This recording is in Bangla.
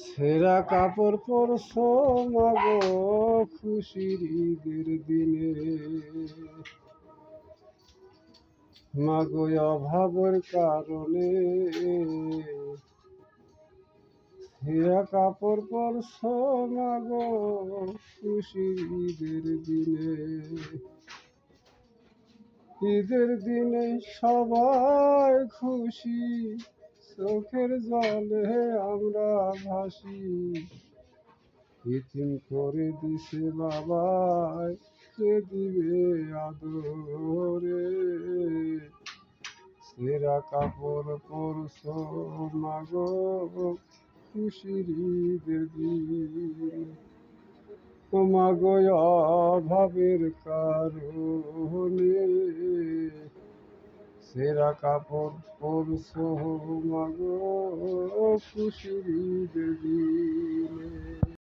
ছেঁড়া কাপড় পরছো মাগো খুশির ঈদের দিনে, মাগো অভাবের কারণে ছেঁড়া কাপড় পরছো মাগো খুশির ঈদের দিনে। ঈদের দিনে সবাই খুশি, চোখের জলে আমরা ভাসি। ইতিম করে দিছে বাবাই, কে দিবে আদরে। ছেঁড়া কাপড় পরছো মাগো খুশির ঈদের দিনে, ও মাগো অভাবের কারণে ছেঁড়া কাপড় পরছো মাগো খুশির ঈদের দিনে।